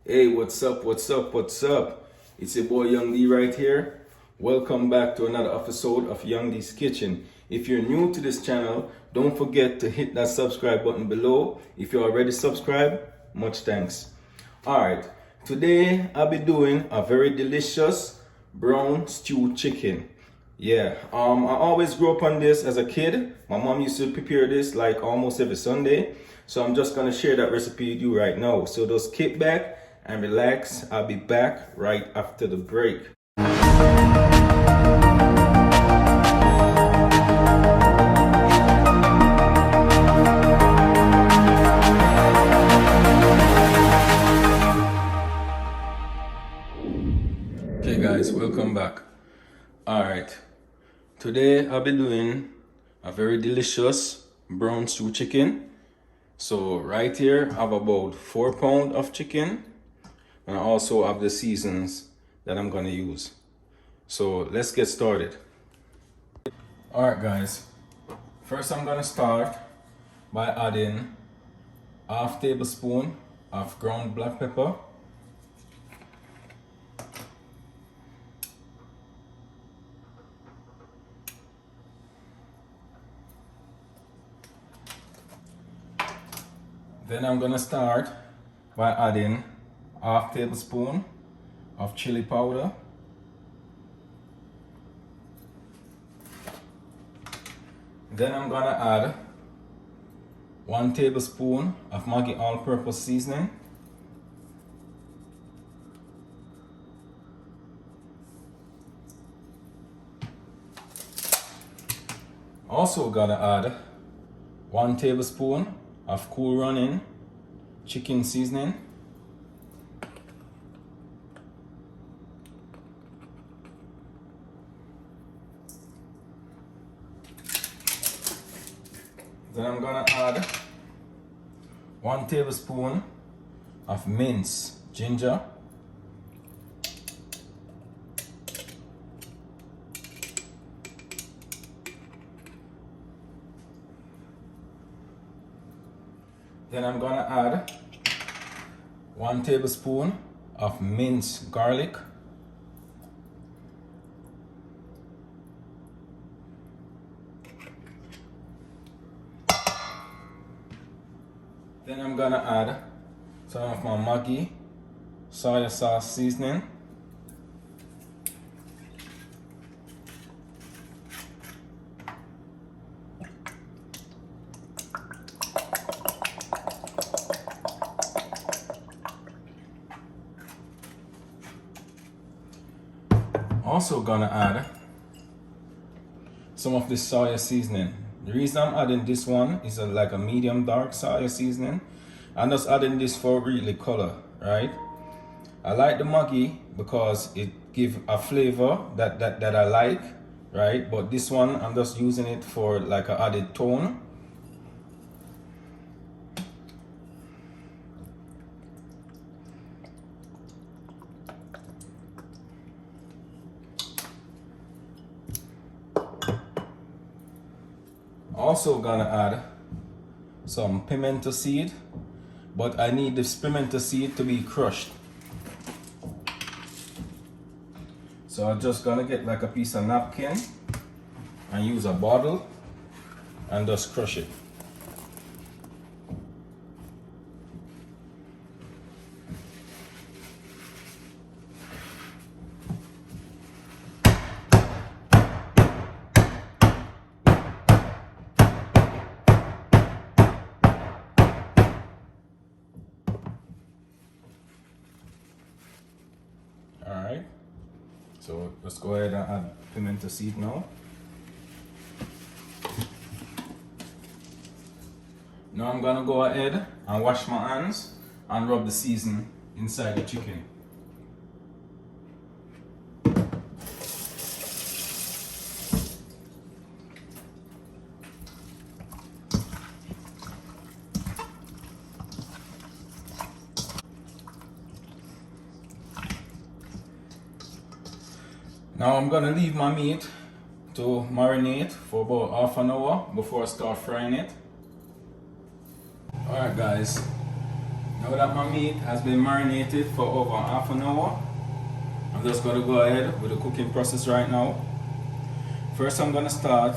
Hey, what's up, what's up, what's up? It's your boy Young D right here. Welcome back to another episode of Young D's Kitchen. If you're new to this channel, don't forget to hit that subscribe button below. If you're already subscribed, much thanks. Alright, today I'll be doing a very delicious brown stew chicken. I always grew up on this as a kid. My mom used to prepare this like almost every Sunday. So I'm just gonna share that recipe with you right now. So just kick back and relax. I'll be back right after the break. Okay guys, welcome back. Alright, today I'll be doing a very delicious brown stew chicken. So right here I have about 4 pounds of chicken, and I also have the seasons that I'm gonna use. So let's get started. Alright guys, first I'm gonna start by adding half tablespoon of ground black pepper, then I'm gonna start by adding half tablespoon of chili powder, then I'm gonna add 1 tablespoon of Maggi all-purpose seasoning, also gonna add 1 tablespoon of cool running chicken seasoning, then I'm gonna add 1 tablespoon of minced ginger, then I'm gonna add 1 tablespoon of minced garlic, then I'm gonna add some of my Maggi soya sauce seasoning, also gonna add some of this soya seasoning. The reason I'm adding this one is like a medium dark soya seasoning. I'm just adding this for really color, right? I like the Maggi because it gives a flavor that I like, right? But this one, I'm just using it for like an added tone. Also gonna add some pimento seed, but I need this pimento seed to be crushed. So I'm just gonna get like a piece of napkin and use a bottle and just crush it. Alright, so let's go ahead and add pimento seed now. Now I'm gonna go ahead and wash my hands and rub the season inside the chicken. Now I'm gonna leave my meat to marinate for about half an hour before I start frying it. Alright guys, Now that my meat has been marinated for over half an hour, I'm just going to go ahead with the cooking process right now. First I'm going to start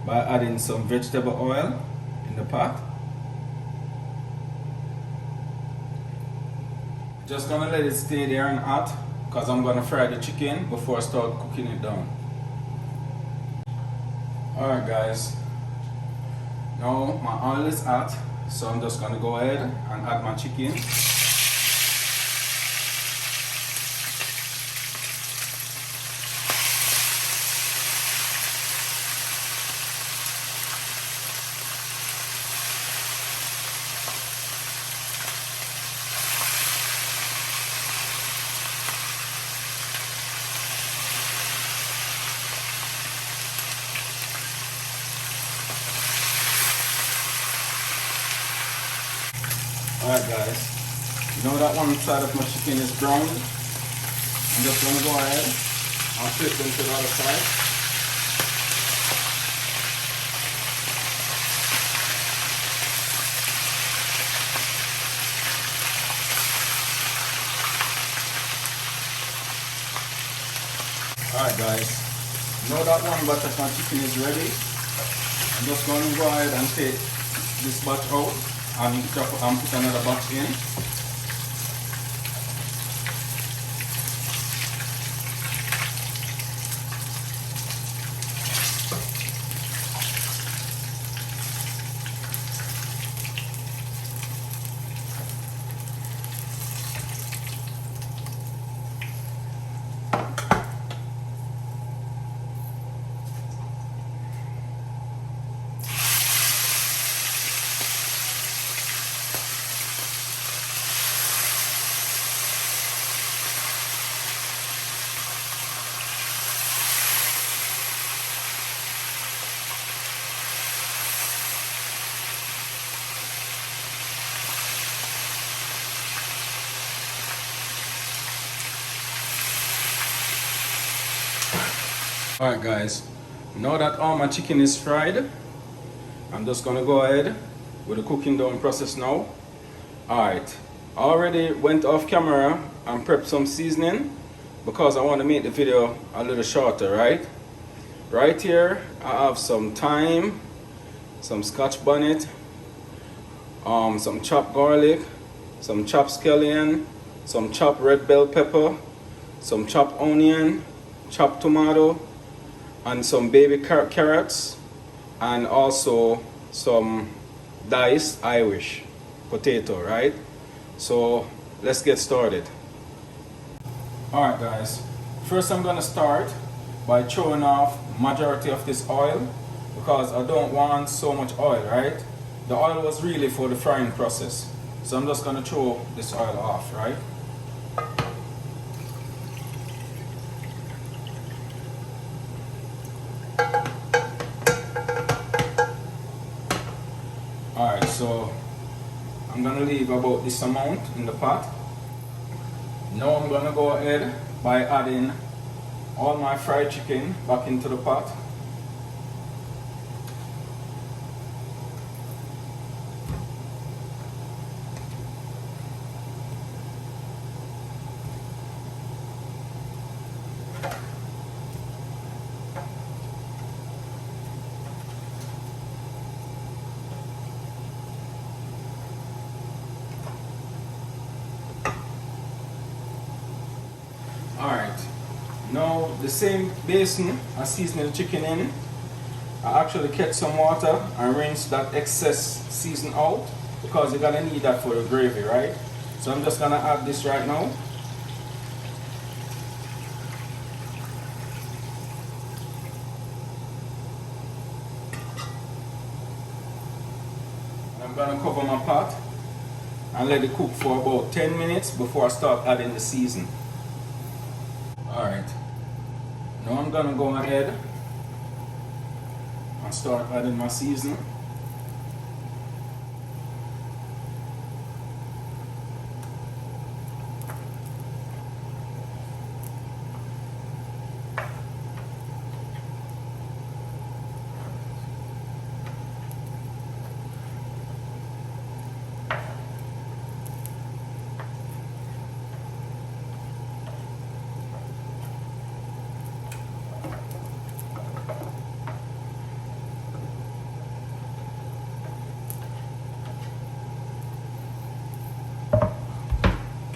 by adding some vegetable oil in the pot. Just going to let it stay there and hot because I'm going to fry the chicken before I start cooking it down. Alright guys, now my oil is hot, so I'm just going to go ahead and add my chicken. Alright guys, now that one side of my chicken is browned, I'm just going to go ahead and flip them to the other side. Alright guys, now that one batch of my chicken is ready, I'm just going to go ahead and take this batch out and put another batch in. Alright guys, now that all my chicken is fried, I'm just gonna go ahead with the cooking down process now. Alright, I already went off camera and prepped some seasoning because I want to make the video a little shorter, right? Right here I have some thyme, some Scotch bonnet, some chopped garlic, some chopped scallion, some chopped red bell pepper, some chopped onion, chopped tomato, and some baby carrots, and also some diced Irish potato, right? So let's get started. Alright guys, first I'm gonna start by throwing off majority of this oil because I don't want so much oil, right? The oil was really for the frying process, so I'm just gonna throw this oil off, right? Alright, so I'm gonna leave about this amount in the pot. Now I'm gonna go ahead by adding all my fried chicken back into the pot. Alright, now the same basin I seasoned the chicken in, I actually catch some water and rinse that excess season out because you're gonna need that for the gravy, right? So I'm just gonna add this right now. I'm gonna cover my pot and let it cook for about 10 minutes before I start adding the season. Alright, now I'm gonna go ahead and start adding my season.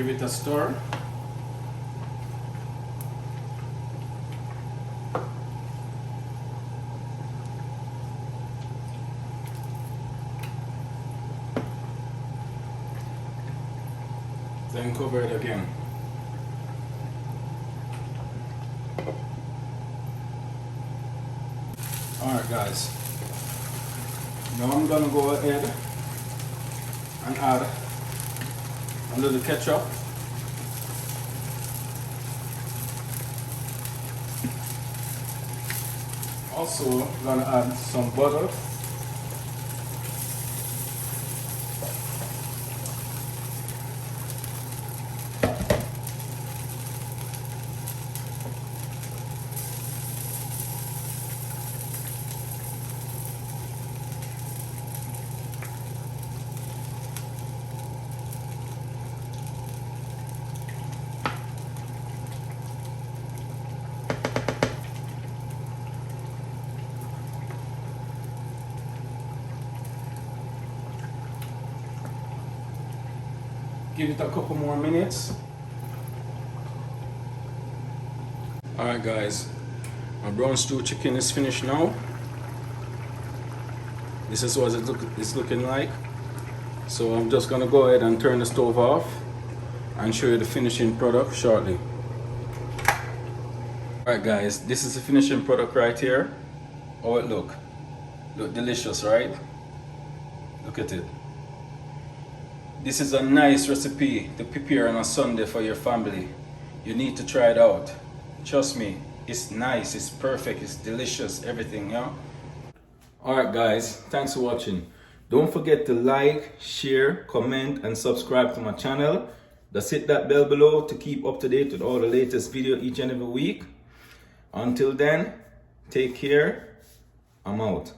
Give it a stir. Then cover it again. Alright guys, now I'm gonna go ahead and add a little ketchup. Also gonna add some butter. Give it a couple more minutes. Alright guys, my brown stew chicken is finished now. This is what it's looking like. So I'm just gonna go ahead and turn the stove off and show you the finishing product shortly. Alright guys, this is the finishing product right here. How it look delicious, right? Look at it. This is a nice recipe to prepare on a Sunday for your family. You need to try it out. Trust me, it's nice, it's perfect, it's delicious, everything, yeah? Alright guys, thanks for watching. Don't forget to like, share, comment and subscribe to my channel. Just hit that bell below to keep up to date with all the latest video each and every week. Until then, take care. I'm out.